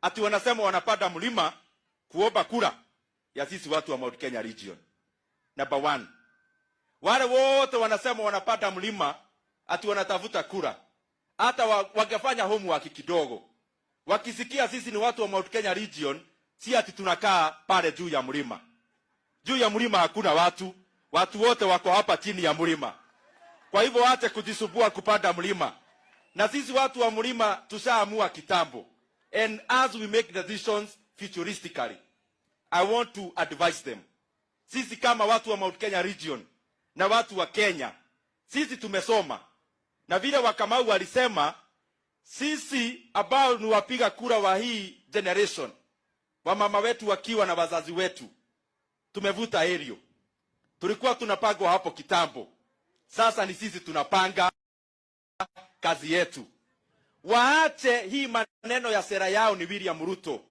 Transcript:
ati wanasema wanapanda mlima kuomba kura ya sisi watu wa Mount Kenya region. Number 1. Wale wote wanasema wanapanda mlima ati wanatafuta kura. Hata wangefanya homework kidogo. Wakisikia sisi ni watu wa Mount Kenya region, si ati tunakaa pale juu ya mlima. Juu ya mlima hakuna watu. Watu wote wako hapa chini ya mlima. Kwa hivyo waache kujisumbua kupanda mlima. Na sisi watu wa mlima tushaamua kitambo. And as we make decisions futuristically, I want to advise them. Sisi kama watu wa Mount Kenya region na watu wa Kenya, sisi tumesoma. Na vile Wakamau walisema, sisi ambao ni wapiga kura wa hii generation, wamama wetu wakiwa na wazazi wetu, tumevuta aerial. Tulikuwa tunapangwa hapo kitambo. Sasa ni sisi tunapanga kazi yetu. Waache hii maneno ya sera yao ni William Ruto.